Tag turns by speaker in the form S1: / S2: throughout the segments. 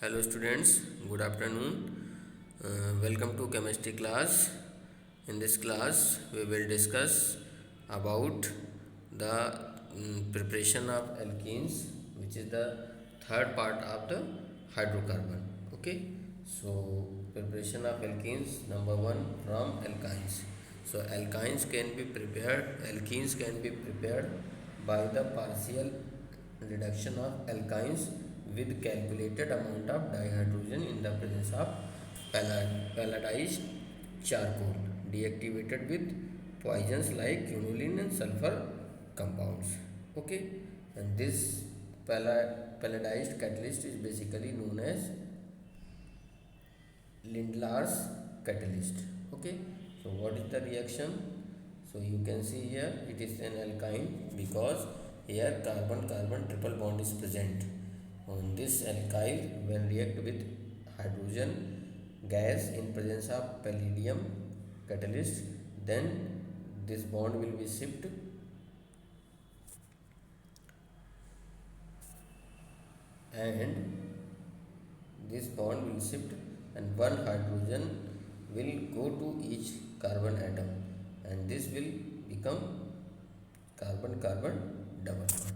S1: Hello students, good afternoon. Welcome to chemistry class. In this class, we will discuss about the preparation of alkenes, which is the third part of the hydrocarbon. Okay, so preparation of alkenes, number one, from alkynes. So alkenes can be prepared by the partial reduction of alkynes with calculated amount of dihydrogen in the presence of palladized charcoal deactivated with poisons like quinoline and sulfur compounds. Okay, and this palladized catalyst is basically known as Lindlar's catalyst. Okay, so what is the reaction? So you can see here it is an alkyne because here carbon carbon triple bond is present on this alkyl. When react with hydrogen gas in presence of palladium catalyst, then this bond will be shift and this bond will shift and one hydrogen will go to each carbon atom and this will become carbon carbon double bond.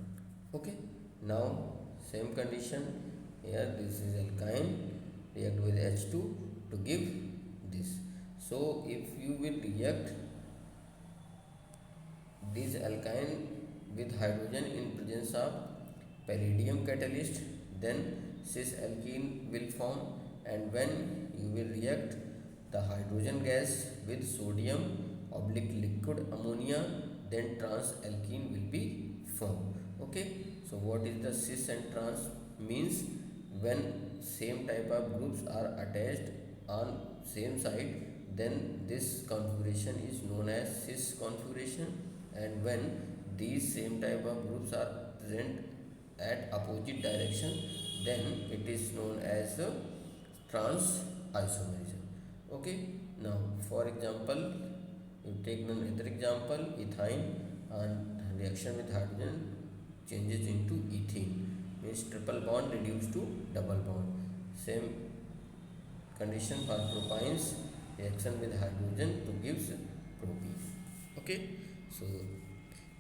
S1: Okay, now same condition here, this is alkyne react with H2 to give this. So if you will react this alkyne with hydrogen in presence of palladium catalyst, then cis alkene will form, and when you will react the hydrogen gas with sodium oblique liquid ammonia, then trans alkene will be formed. Okay, so what is the cis and trans means? When same type of groups are attached on same side, then this configuration is known as cis configuration, and when these same type of groups are present at opposite direction, then it is known as trans isomerism. Okay, now for example, you take another example, ethyne on reaction with hydrogen changes into ethene, means triple bond reduced to double bond. Same condition for propynes, reaction with hydrogen to gives propene. Okay, so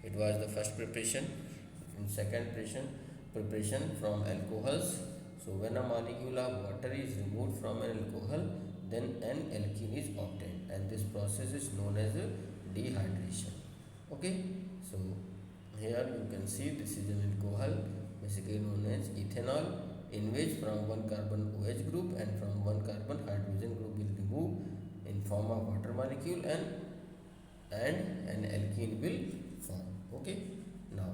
S1: it was the first preparation. In second preparation from alcohols. So when a molecule of water is removed from an alcohol, then an alkene is obtained, and this process is known as dehydration. Okay, so here you can see this is an alcohol, basically known as ethanol, in which from one carbon OH group and from one carbon hydrogen group will remove in form of water molecule, and an alkene will form. Okay, now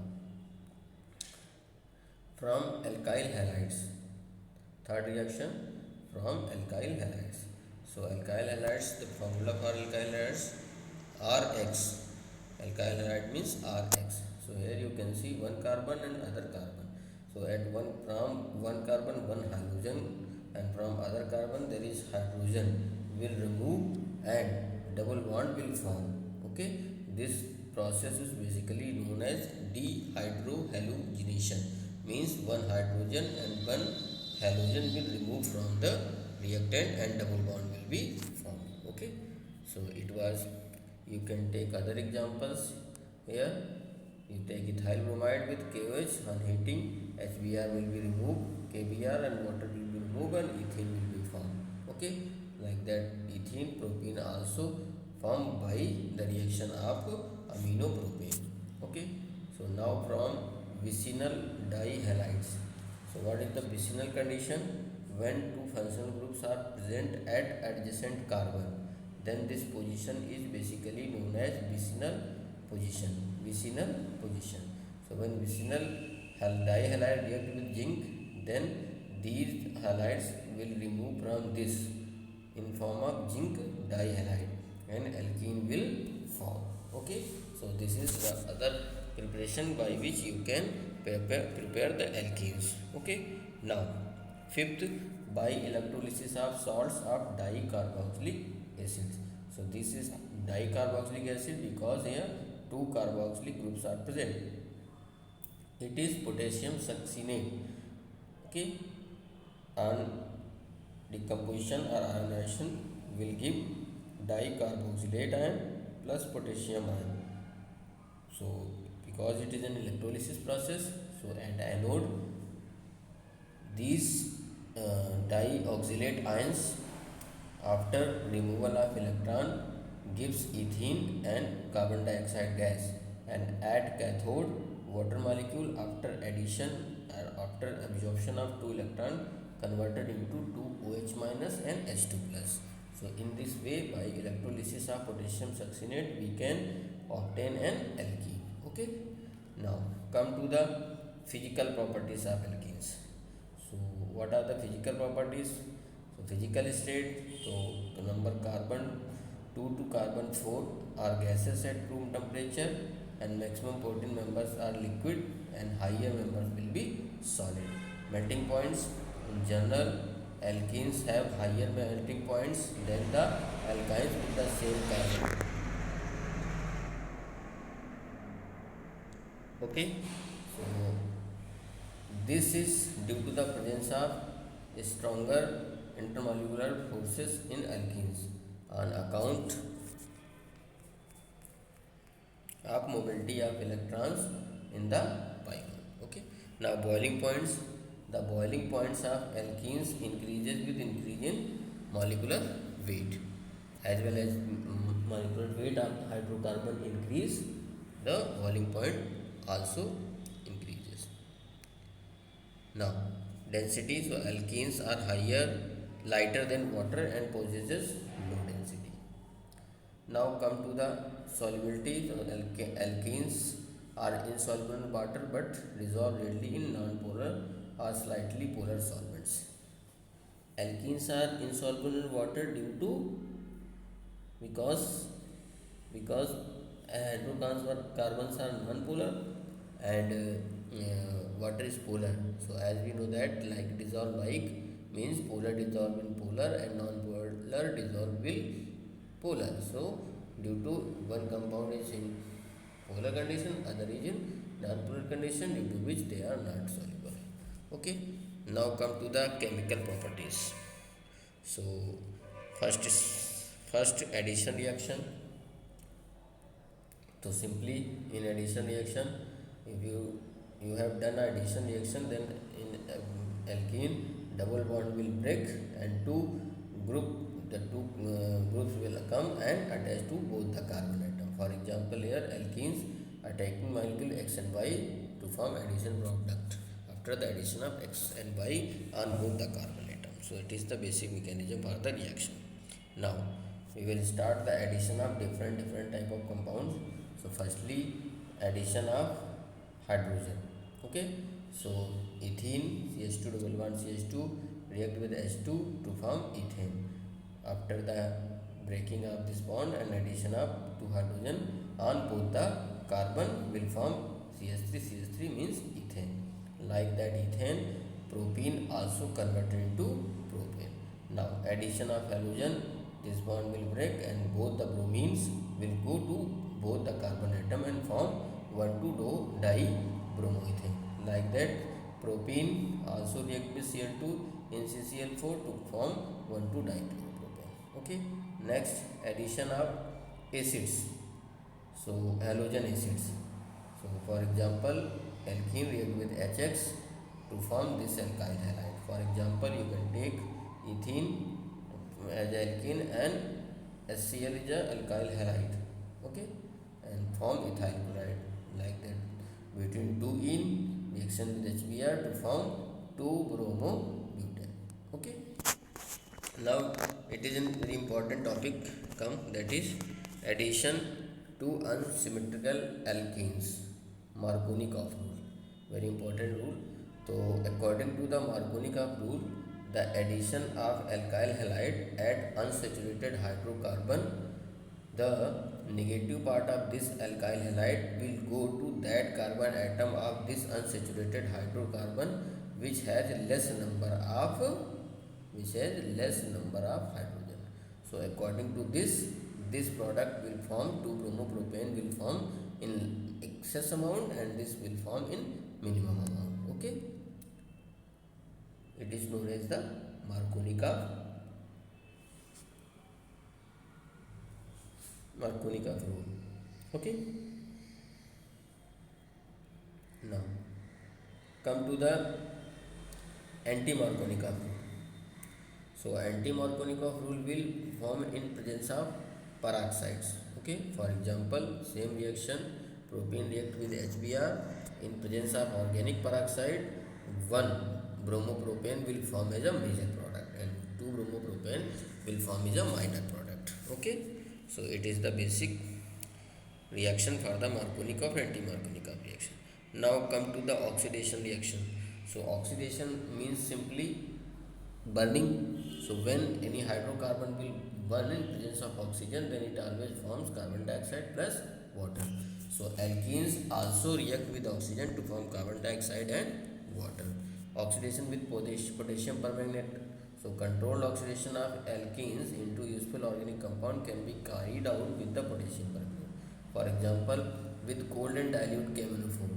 S1: from alkyl halides, third reaction from alkyl halides. So alkyl halides, the formula for alkyl halides RX. Alkyl halide means RX. So here you can see one carbon and other carbon. So at from one carbon one hydrogen, and from other carbon there is hydrogen will remove and double bond will form. Okay, this process is basically known as dehydrohalogenation, means one hydrogen and one halogen will remove from the reactant and double bond will be formed. Okay, so it was, you can take other examples here. You take ethyl bromide with KOH on heating, HBr will be removed, KBr and water will be removed, and ethene will be formed. Okay, like that ethene propene also formed by the reaction of amino propane. Okay, so now from vicinal dihalides. So what is the vicinal condition? When two functional groups are present at adjacent carbon, then this position is basically known as vicinal position. Vicinal position. So when vicinal dihalide react with zinc, then these halides will remove from this in form of zinc dihalide, and alkene will form. Okay, so this is the other preparation by which you can prepare the alkenes. Okay, now fifth, by electrolysis of salts of dicarboxylic acids. So this is dicarboxylic acid because here two carboxylic groups are present. It is potassium succinate. Okay, on decomposition or ionization will give dicarboxylate ion plus potassium ion. So because it is an electrolysis process, so at anode these dioxylate ions after removal of electron gives ethene and carbon dioxide gas, and at cathode water molecule after addition or after absorption of 2 electron converted into 2 OH minus and H2 plus. So in this way, by electrolysis of potassium succinate we can obtain an alkene. Okay, now come to the physical properties of alkenes. So what are the physical properties? So physical state, so the number carbon 2 to carbon 4 are gases at room temperature, and maximum 14 members are liquid and higher members will be solid. Melting points, in general alkenes have higher melting points than the alkynes with the same carbon. Okay, so this is due to the presence of stronger intermolecular forces in alkenes on account of mobility of electrons in the pi bond. Okay, now boiling points. The boiling points of alkenes increases with increase in molecular weight, as well as molecular weight of hydrocarbon increase, the boiling point also increases. Now density, so alkenes are higher, lighter than water and possesses low density. Now come to the solubility. So alkenes are insoluble in water but dissolve readily in non-polar or slightly polar solvents. Alkenes are insoluble in water due to because hydrocarbons are non-polar and water is polar. So as we know that, like dissolve like means polar dissolve in polar and non-polar dissolve will polar. So due to one compound is in polar condition, other is in non-polar condition, due to which they are not soluble. Okay, now come to the chemical properties. So first addition reaction. So simply in addition reaction, if you have done addition reaction, then in alkene double bond will break and two groups will come and attach to both the carbon atom. For example, here alkenes are taking molecule X and Y to form addition product after the addition of X and Y on both the carbon atom. So it is the basic mechanism for the reaction. Now we will start the addition of different type of compounds. So firstly, addition of hydrogen. Okay, so ethene CH2 double bond CH2 react with H2 to form ethane. After the breaking of this bond and addition of two hydrogen on both the carbon will form CH3 means ethane. Like that ethane, propene also converted into propane. Now addition of halogen, this bond will break and both the bromines will go to both the carbon atom and form 1,2-dibromoethane. Like that propene also react with Cl2 in CCl4 to form 1,2-dipropane. Okay, next addition of acids. So halogen acids. So for example, alkene react with HX to form this alkyl halide. For example, you can take ethene as alkene and HCl is a alkyl halide. Okay, and form ethyl chloride. Like that, between 2 in reaction with HBr to form 2-bromobutane. Okay, now it is a very important topic come, that is addition to unsymmetrical alkenes. Markovnikov rule, very important rule. So according to the Markovnikov rule, the addition of alkyl halide at unsaturated hydrocarbon, the negative part of this alkyl halide will go to that carbon atom of this unsaturated hydrocarbon which has less number of hydrogen. So according to this product will form 2-bromopropane will form in excess amount and this will form in minimum amount. Okay, it is known as the Markovnikov Markovnikov rule. Okay. Now come to the anti-Markovnikov rule. So anti-Markovnikov rule will form in presence of peroxides. Okay. For example, same reaction, propane react with HBr in presence of organic peroxide. One bromopropane will form as a major product, and two bromopropane will form as a minor product. Okay. So it is the basic reaction for the Markovnikov anti-Markovnikov reaction. Now come to the oxidation reaction. So oxidation means simply burning. So when any hydrocarbon will burn in presence of oxygen, then it always forms carbon dioxide plus water. So alkenes also react with oxygen to form carbon dioxide and water. Oxidation with potassium permanganate. So controlled oxidation of alkenes into useful organic compound can be carried out with the potassium permanganate. For example, with cold and dilute KMnO4.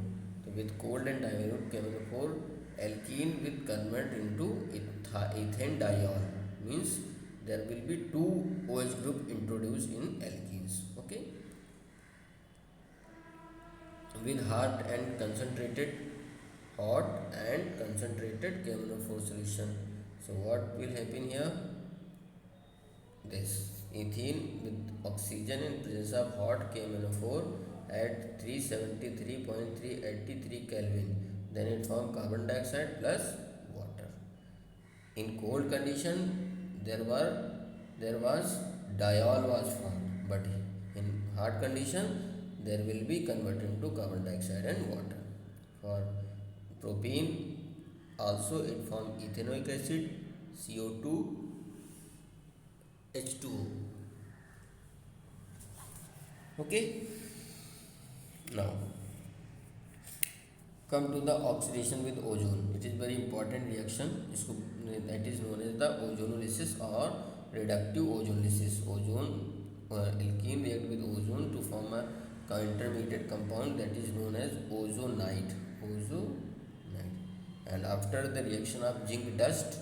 S1: So with cold and dilute KMnO4, alkene will convert into ethane diol, means there will be two OH group introduced in alkenes. Okay. With hot and concentrated KMnO4 solution. So what will happen here? This ethene with oxygen in presence of hot KMnO4 at 373.383 Kelvin, then it forms carbon dioxide plus water. In cold condition, there was diol was formed, but in hot condition there will be converted into carbon dioxide and water. For propane also it forms ethanoic acid, CO2, H2O. Okay. Now come to the oxidation with ozone. It is very important reaction. That is known as the ozonolysis or reductive ozonolysis. Alkene react with ozone to form a intermediate compound that is known as ozonide. And after the reaction of zinc dust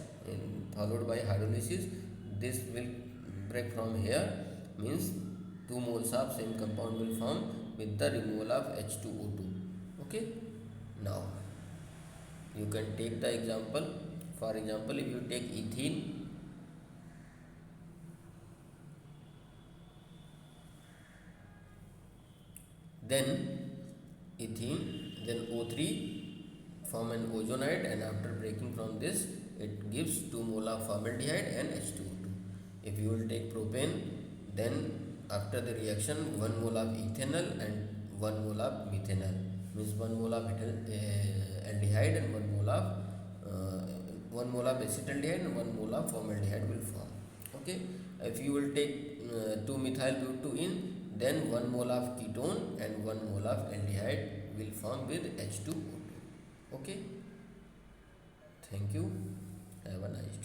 S1: followed by hydrolysis, this will break from here, means 2 moles of same compound will form with the removal of H2O2. Okay. Now you can take the example. For example, if you take ethene, then O3 form an ozonide, and after breaking from this it gives 2 mole of formaldehyde and H2O2. If you will take propane, then after the reaction 1 mole of ethanol and 1 mole of methanol, means 1 mole of aldehyde and 1 mole of acetaldehyde and 1 mole of formaldehyde will form. Okay. If you will take 2 methyl butene, then 1 mole of ketone and 1 mole of aldehyde will form with H2O2. Okay. Thank you. Have a nice day.